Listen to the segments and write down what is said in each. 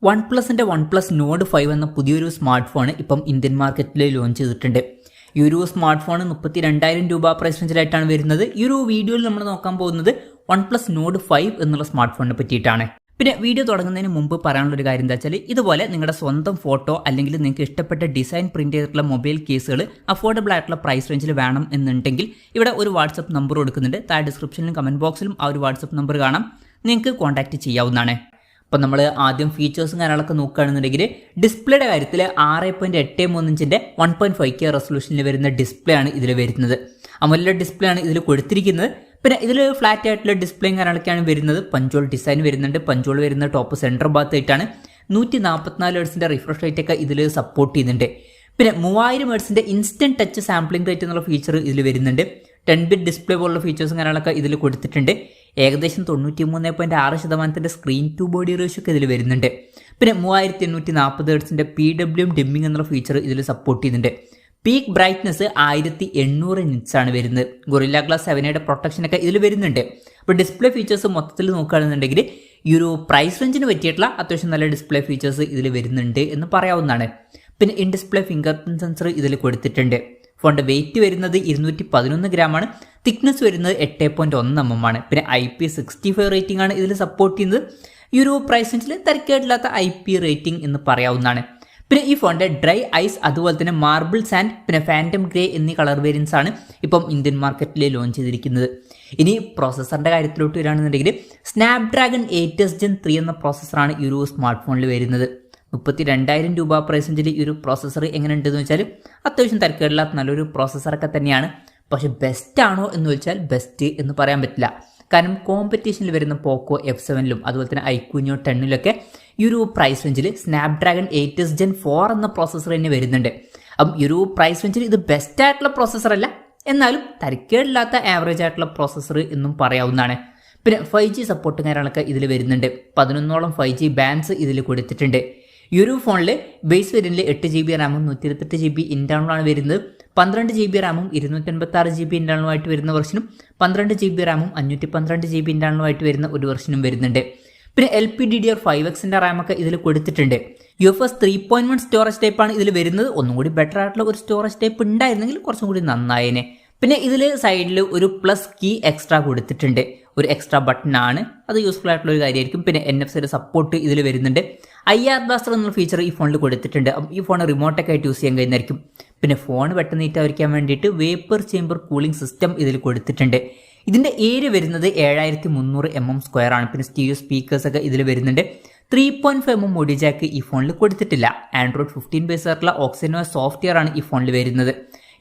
OnePlusന്റെ OnePlus Nord 5 എന്ന പുതിയൊരു smart phone ഇപ്പം ഇന്ത്യൻ മാർക്കറ്റിൽ ലോഞ്ച് ചെയ്തിട്ടുണ്ട്. ഈ ഒരു സ്മാർട്ട് ഫോൺ 32,000 രൂപ പ്രൈസ് റേഞ്ചിലായിട്ടാണ് വരുന്നത്. ഈ ഒരു വീഡിയോയിൽ നമ്മൾ നോക്കാൻ പോകുന്നത് OnePlus Nord 5 എന്നുള്ള സ്മാർട്ട് ഫോണിനെ പറ്റിയിട്ടാണ്. പിന്നെ വീഡിയോ തുടങ്ങുന്നതിന് മുമ്പ് പറയാനുള്ള ഒരു കാര്യം എന്താ വെച്ചാൽ, ഇതുപോലെ നിങ്ങളുടെ സ്വന്തം ഫോട്ടോ അല്ലെങ്കിൽ നിങ്ങൾക്ക് ഇഷ്ടപ്പെട്ട ഡിസൈൻ പ്രിന്റ് ചെയ്തിട്ടുള്ള മൊബൈൽ കേസുകൾ അഫോർഡബിൾ ആയിട്ടുള്ള പ്രൈസ് റേഞ്ചിൽ വേണം എന്നുണ്ടെങ്കിൽ ഇവിടെ ഒരു വാട്സപ്പ് നമ്പർ കൊടുക്കുന്നുണ്ട്. താഴെ ഡിസ്ക്രിപ്ഷനിലും കമന്റ് ബോക്സിലും ആ ഒരു വാട്സപ്പ് നമ്പർ കാണാം, നിങ്ങൾക്ക് കോൺടാക്ട് ചെയ്യാവുന്നതാണ്. അപ്പോൾ നമ്മൾ ആദ്യം ഫീച്ചേഴ്സും കാര്യങ്ങളൊക്കെ നോക്കുകയാണെന്നുണ്ടെങ്കിൽ ഡിസ്പ്ലേയുടെ കാര്യത്തിൽ 6.83 ഇഞ്ചിൻ്റെ 1.5K റെസൊല്യൂഷനിൽ വരുന്ന ഡിസ്പ്ലേ ആണ് ഇതിൽ വരുന്നത്. AMOLED ഡിസ്പ്ലേ ആണ് ഇതിൽ കൊടുത്തിരിക്കുന്നത്. പിന്നെ ഇതിൽ ഫ്ലാറ്റ് ആയിട്ടുള്ള ഡിസ്പ്ലേയും കാര്യങ്ങളൊക്കെയാണ് വരുന്നത്. പഞ്ചോൾ ഡിസൈൻ വരുന്നുണ്ട്. പഞ്ചോൾ വരുന്ന ടോപ്പ് സെൻറ്റർ ഭാഗത്തായിട്ടാണ്. 144 ഹെർട്സിൻ്റെ റിഫ്രഷ് റേറ്റ് ഒക്കെ ഇതിൽ സപ്പോർട്ട് ചെയ്യുന്നുണ്ട്. പിന്നെ 3000 ഹെർട്സിൻ്റെ ഇൻസ്റ്റന്റ് ടച്ച് സാമ്പിളിംഗ് റേറ്റ് എന്നുള്ള ഫീച്ചർ ഇതിൽ വരുന്നുണ്ട്. 10-bit ഡിസ്പ്ലേ പോലുള്ള ഫീച്ചേഴ്സും കാര്യങ്ങളൊക്കെ ഇതിൽ കൊടുത്തിട്ടുണ്ട്. ഏകദേശം 93.6% സ്ക്രീൻ ടു ബോഡി റേഷ്യോ ഒക്കെ ഇതിൽ വരുന്നുണ്ട്. പിന്നെ 3840 ഹെർട്സിൻ്റെ PWM ഡിമ്മിംഗ് എന്നുള്ള ഫീച്ചർ ഇതിൽ സപ്പോർട്ട് ചെയ്യുന്നുണ്ട്. പീക്ക് ബ്രൈറ്റ്നസ് 1800 നിറ്റ്സ് ആണ് വരുന്നത്. ഗൊറില്ല ഗ്ലാസ് 7യുടെ പ്രൊട്ടക്ഷൻ ഒക്കെ ഇതിൽ വരുന്നുണ്ട്. അപ്പോൾ ഡിസ്പ്ലേ ഫീച്ചേഴ്സ് മൊത്തത്തിൽ നോക്കുകയാണെന്നുണ്ടെങ്കിൽ ഈ ഒരു പ്രൈസ് റേഞ്ചിന് പറ്റിയിട്ടുള്ള അത്യാവശ്യം നല്ല ഡിസ്പ്ലേ ഫീച്ചേഴ്സ് ഇതിൽ വരുന്നുണ്ട് എന്ന് പറയാവുന്നതാണ്. പിന്നെ in display finger print sensor ഇതിൽ കൊടുത്തിട്ടുണ്ട്. ഫോണിൻ്റെ വെയിറ്റ് വരുന്നത് 211 ഗ്രാമാണ്. തിക്നെസ് വരുന്നത് 8.1 mm ആണ്. പിന്നെ IP65 റേറ്റിംഗ് ആണ് ഇതിൽ സപ്പോർട്ട് ചെയ്യുന്നത്. ഈ ഒരു പ്രൈസ് റേഞ്ചിൽ തിരക്കേടില്ലാത്ത IP റേറ്റിംഗ് എന്ന് പറയാവുന്നതാണ്. പിന്നെ ഈ ഫോണിൻ്റെ ഡ്രൈ ഐസ് അതുപോലെ തന്നെ മാർബിൾ സാൻഡ് പിന്നെ ഫാൻറ്റം ഗ്രേ എന്നീ കളർ വേരിയൻസ് ആണ് ഇപ്പം ഇന്ത്യൻ മാർക്കറ്റിൽ ലോഞ്ച് ചെയ്തിരിക്കുന്നത്. ഇനി പ്രോസസ്സറിൻ്റെ കാര്യത്തിലോട്ട് വരികയാണെന്നുണ്ടെങ്കിൽ സ്നാപ്ഡ്രാഗൺ 8s Gen 3 എന്ന പ്രോസസ്സറാണ് ഈ ഒരു സ്മാർട്ട് ഫോണിൽ വരുന്നത്. 32,000 രൂപ പ്രൈസ് റേഞ്ചിൽ ഈ ഒരു പ്രോസസ്സർ എങ്ങനെയുണ്ടെന്ന് വെച്ചാൽ അത്യാവശ്യം തിരക്കേടില്ലാത്ത നല്ലൊരു പ്രോസസ്സറൊക്കെ തന്നെയാണ്. പക്ഷേ ബെസ്റ്റ് ആണോ എന്ന് ചോദിച്ചാൽ ബെസ്റ്റ് എന്ന് പറയാൻ പറ്റില്ല. കാരണം കോമ്പറ്റീഷനിൽ വരുന്ന പോക്കോ F7ലും അതുപോലെ തന്നെ ഐക്യൂനിയോ 10ലൊക്കെ ഈ ഒരു പ്രൈസ് റേഞ്ചിൽ സ്നാപ്ഡ്രാഗൺ 8s Gen 4 എന്ന പ്രോസസ്സർ തന്നെ വരുന്നുണ്ട്. അപ്പം ഈ ഒരു പ്രൈസ് റേഞ്ചിൽ ഇത് ബെസ്റ്റ് ആയിട്ടുള്ള പ്രോസസ്സർ അല്ല, എന്നാലും തരക്കേടില്ലാത്ത ആവറേജ് ആയിട്ടുള്ള പ്രോസസ്സർ എന്നും പറയാവുന്നതാണ്. പിന്നെ 5G സപ്പോർട്ടും കാര്യങ്ങളൊക്കെ ഇതിൽ വരുന്നുണ്ട്. 11ഓളം 5G ബാൻഡ്സ് ഇതിൽ കൊടുത്തിട്ടുണ്ട്. ഈ ഒരു ഫോണിൽ ബേസ് വേരിയന്റിൽ 8GB റാമും 128GB ഇന്റേണലാണ് വരുന്നത്. 12GB റാമും 256GB ഇന്റേണലുമായിട്ട് വരുന്ന വെർഷനും 12GB റാമും 512GB ഇന്റേണലുമായിട്ട് വരുന്ന ഒരു വെർഷനും വരുന്നുണ്ട്. പിന്നെ LPDDR5Xന്റെ റാമൊക്കെ ഇതിൽ കൊടുത്തിട്ടുണ്ട്. UFS 3.1 സ്റ്റോറേജ് ടൈപ്പാണ് ഇതിൽ വരുന്നത്. ഒന്നും കൂടി ബെറ്റർ ആയിട്ടുള്ള ഒരു സ്റ്റോറേജ് ടൈപ്പ് ഉണ്ടായിരുന്നെങ്കിൽ കുറച്ചും കൂടി നന്നായേനെ. പിന്നെ ഇതിൽ സൈഡിൽ ഒരു പ്ലസ് കീ എക്സ്ട്രാ കൊടുത്തിട്ടുണ്ട്. ഒരു എക്സ്ട്രാ ബട്ടൺ ആണ്, അത് യൂസ്ഫുൾ ആയിട്ടുള്ള ഒരു കാര്യമായിരിക്കും. പിന്നെ NFC സപ്പോർട്ട് ഇതിൽ വരുന്നുണ്ട്. IR ബ്ലാസ്റ്റർ എന്ന ഫീച്ചർ ഈ ഫോണിൽ കൊടുത്തിട്ടുണ്ട്. ഈ ഫോൺ റിമോട്ടൊക്കെ ആയിട്ട് യൂസ് ചെയ്യാൻ കഴിയുന്നതായിരിക്കും. പിന്നെ ഫോൺ പെട്ടെന്ന് നീറ്റായിരിക്കാൻ വേണ്ടിയിട്ട് വേപ്പർ ചേമ്പർ കൂളിംഗ് സിസ്റ്റം ഇതിൽ കൊടുത്തിട്ടുണ്ട്. ഇതിൻ്റെ ഏരിയ വരുന്നത് 7300 mm² ആണ്. പിന്നെ സ്റ്റീരിയോ സ്പീക്കേഴ്സ് ഒക്കെ ഇതിൽ വരുന്നുണ്ട്. 3.5 mm ഓഡിയോ ജാക്ക് ഈ ഫോണിൽ കൊടുത്തിട്ടില്ല. Android 15 ബേസ് ആയിട്ടുള്ള OxygenOS സോഫ്റ്റ്വെയർ ആണ് ഈ ഫോണിൽ വരുന്നത്.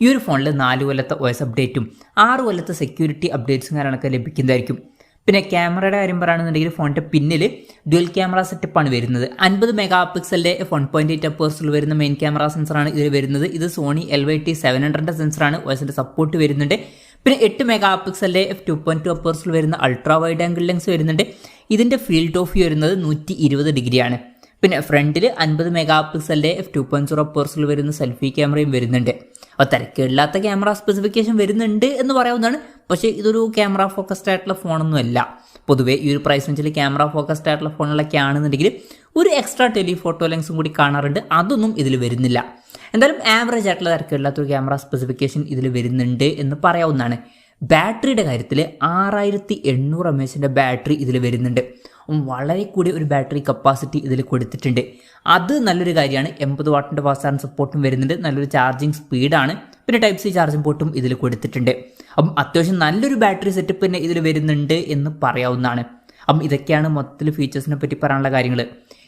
ഈ ഒരു ഫോണിൽ 4 കൊല്ലത്തെ OS അപ്ഡേറ്റും 6 കൊല്ലത്തെ സെക്യൂരിറ്റി അപ്ഡേറ്റ്സും കാര്യങ്ങളൊക്കെ ലഭിക്കുന്നതായിരിക്കും. പിന്നെ ക്യാമറയുടെ കാര്യം പറയുകയാണെന്നുണ്ടെങ്കിൽ ഫോണിൻ്റെ പിന്നിൽ ഡ്യുവൽ ക്യാമറ സെറ്റപ്പാണ് വരുന്നത്. 50 മെഗാപിക്സലിൻ്റെ 1.8 അപ്പേഴ്സിൽ വരുന്ന മെയിൻ ക്യാമറ സെൻസറാണ് ഇതിൽ വരുന്നത്. ഇത് സോണി LYT700 സെൻസറാണ്. OSന്റെ സപ്പോർട്ട് വരുന്നുണ്ട്. പിന്നെ 8 മെഗാപിക്സലിൻ്റെ f2.2 അപ്പേഴ്സിൽ വരുന്ന അൾട്രാ വൈഡ് ആംഗിൾ ലെൻസ് വരുന്നുണ്ട്. ഇതിൻ്റെ ഫീൽഡ് ഓഫ് വ്യൂ വരുന്നത് 120 ഡിഗ്രിയാണ്. പിന്നെ ഫ്രണ്ടിൽ 50 മെഗാപിക്സലിൻ്റെ f2.0 അപ്പേഴ്സിൽ വരുന്ന സെൽഫി ക്യാമറയും വരുന്നുണ്ട്. അപ്പോൾ തിരക്കേടില്ലാത്ത ക്യാമറ സ്പെസിഫിക്കേഷൻ വരുന്നുണ്ട് എന്ന് പറയാവുന്നതാണ്. പക്ഷേ ഇതൊരു ക്യാമറ ഫോക്കസ്ഡ് ആയിട്ടുള്ള ഫോണൊന്നും അല്ല. പൊതുവേ ഈ ഒരു പ്രൈസ് റേഞ്ചിൽ ക്യാമറ ഫോക്കസ്ഡ് ആയിട്ടുള്ള ഫോണുകളൊക്കെ ആണെന്നുണ്ടെങ്കിൽ ഒരു എക്സ്ട്രാ ടെലിഫോട്ടോ ലെൻസും കൂടി കാണാറുണ്ട്. അതൊന്നും ഇതിൽ വരുന്നില്ല. എന്തായാലും ആവറേജ് ആയിട്ടുള്ള തിരക്കേടില്ലാത്തൊരു ക്യാമറ സ്പെസിഫിക്കേഷൻ ഇതിൽ വരുന്നുണ്ട് എന്ന് പറയാവുന്നതാണ്. ബാറ്ററിയുടെ കാര്യത്തിൽ 6800 mAhന്റെ ബാറ്ററി ഇതിൽ വരുന്നുണ്ട്. വളരെ കൂടിയ ഒരു ബാറ്ററി കപ്പാസിറ്റി ഇതിൽ കൊടുത്തിട്ടുണ്ട്. അത് നല്ലൊരു കാര്യമാണ്. 80 വാട്ടിൻ്റെ ഫാസ്റ്റ് ചാർജിങ് സപ്പോർട്ടും വരുന്നുണ്ട്. നല്ലൊരു ചാർജിങ് സ്പീഡാണ്. പിന്നെ Type-C ചാർജിങ് പോർട്ടും ഇതിൽ കൊടുത്തിട്ടുണ്ട്. അപ്പം അത്യാവശ്യം നല്ലൊരു ബാറ്ററി സെറ്റപ്പ് തന്നെ ഇതിൽ വരുന്നുണ്ട് എന്ന് പറയാവുന്നതാണ്. അപ്പം ഇതൊക്കെയാണ് മൊത്തത്തിൽ ഫീച്ചേഴ്സിനെ പറ്റി പറയാനുള്ള കാര്യങ്ങൾ.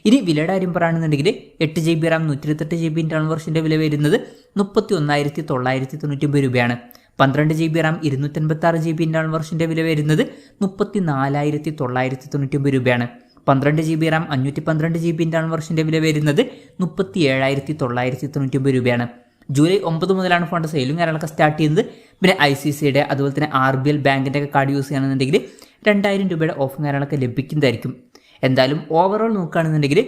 ഇനി വിലയുടെ കാര്യം പറയുകയാണെന്നുണ്ടെങ്കിൽ 8GB റാം 128GB ഇന്റേണൽ വെർഷൻ്റെ വില വരുന്നത് 31,999 രൂപയാണ്. 12GB റാം 256GB ഇന്റേണൽ വെർഷൻ്റെ വില വരുന്നത് 34,999 രൂപയാണ്. 12GB റാം 512GB ഇന്റേണൽ വെർഷൻ്റെ വില വരുന്നത് 37,999 രൂപയാണ്. ജൂലൈ 9 മുതലാണ് ഫോണിൻ്റെ സെയിലും കാര്യങ്ങളൊക്കെ സ്റ്റാർട്ട് ചെയ്യുന്നത്. പിന്നെ ICICIയുടെ അതുപോലെ തന്നെ RBL ബാങ്കിൻ്റെ ഒക്കെ കാർഡ് യൂസ് ചെയ്യുകയാണെന്നുണ്ടെങ്കിൽ 2000 രൂപയുടെ ഓഫും കാര്യങ്ങളൊക്കെ ലഭിക്കുന്നതായിരിക്കും. എന്തായാലും ഓവറോൾ നോക്കുകയാണെന്നുണ്ടെങ്കിൽ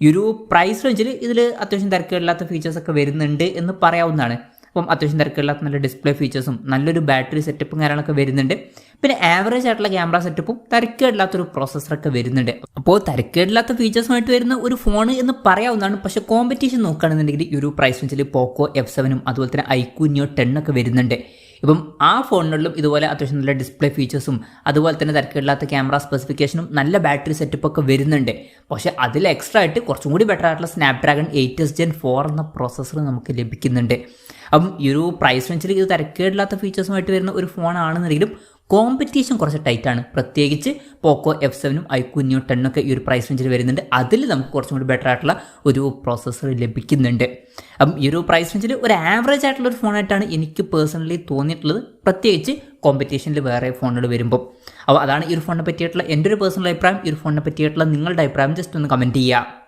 ഈ ഒരു പ്രൈസ് റേഞ്ചിൽ ഇതിൽ അത്യാവശ്യം തിരക്കേടില്ലാത്ത ഫീച്ചേഴ്സൊക്കെ വരുന്നുണ്ട് എന്ന് പറയാവുന്നതാണ്. അപ്പം അത്യാവശ്യം തിരക്കില്ലാത്ത നല്ല ഡിസ്പ്ലേ ഫീച്ചേഴ്സും നല്ലൊരു ബാറ്ററി സെറ്റപ്പും കാര്യങ്ങളൊക്കെ വരുന്നുണ്ട്. പിന്നെ ആവറേജ് ആയിട്ടുള്ള ക്യാമറ സെറ്റപ്പും തിരക്കേടില്ലാത്തൊരു പ്രോസസ്സറൊക്കെ വരുന്നുണ്ട്. അപ്പോൾ തിരക്കേടില്ലാത്ത ഫീച്ചേഴ്സുമായിട്ട് വരുന്ന ഒരു ഫോൺ എന്ന് പറയാവുന്നതാണ്. പക്ഷേ കോമ്പറ്റീഷൻ നോക്കുകയാണെന്നുണ്ടെങ്കിൽ ഈ ഒരു പ്രൈസ് റേഞ്ചിൽ പോക്കോ F7 അതുപോലെ തന്നെ iQOO Neo 10 ഒക്കെ വരുന്നുണ്ട്. ഇപ്പം ആ ഫോണുകളിലും ഇതുപോലെ അത്യാവശ്യം നല്ല ഡിസ്പ്ലേ ഫീച്ചേഴ്സും അതുപോലെ തന്നെ തിരക്കില്ലാത്ത ക്യാമറ സ്പെസിഫിക്കേഷനും നല്ല ബാറ്ററി സെറ്റപ്പ് ഒക്കെ വരുന്നുണ്ട്. പക്ഷേ അതിൽ എക്സ്ട്രാ ആയിട്ട് കുറച്ചും കൂടി ബെറ്റർ ആയിട്ടുള്ള സ്നാപ്ഡ്രാഗൺ 8s Gen 4 എന്ന പ്രോസസ്സർ നമുക്ക് ലഭിക്കുന്നുണ്ട്. അപ്പം ഈ ഒരു പ്രൈസ് റേഞ്ചിൽ ഇത് തിരക്കേടില്ലാത്ത ഫീച്ചേഴ്സുമായിട്ട് വരുന്ന ഒരു ഫോണാണെന്നുണ്ടെങ്കിലും കോമ്പറ്റീഷൻ കുറച്ച് ടൈറ്റാണ്. പ്രത്യേകിച്ച് പോക്കോ F7 iQOO Neo 10 ഒക്കെ ഈ ഒരു പ്രൈസ് റേഞ്ചിൽ വരുന്നുണ്ട്. അതിൽ നമുക്ക് കുറച്ചും കൂടി ബെറ്റർ ആയിട്ടുള്ള ഒരു പ്രോസസ്സർ ലഭിക്കുന്നുണ്ട്. അപ്പം ഈ ഒരു പ്രൈസ് റേഞ്ചിൽ ഒരു ആവറേജ് ആയിട്ടുള്ള ഒരു ഫോണായിട്ടാണ് എനിക്ക് പേഴ്സണലി തോന്നിയിട്ടുള്ളത്, പ്രത്യേകിച്ച് കോമ്പറ്റീഷനിൽ വേറെ ഫോണുകൾ വരുമ്പോൾ. അപ്പോൾ അതാണ് ഈ ഒരു ഫോണിനെ പറ്റിയിട്ടുള്ള എൻ്റെ ഒരു പേഴ്സണൽ അഭിപ്രായം. ഈ ഒരു ഫോണിനെ പറ്റിയിട്ടുള്ള നിങ്ങളുടെ അഭിപ്രായം ജസ്റ്റ് ഒന്ന് കമൻറ്റ് ചെയ്യുക.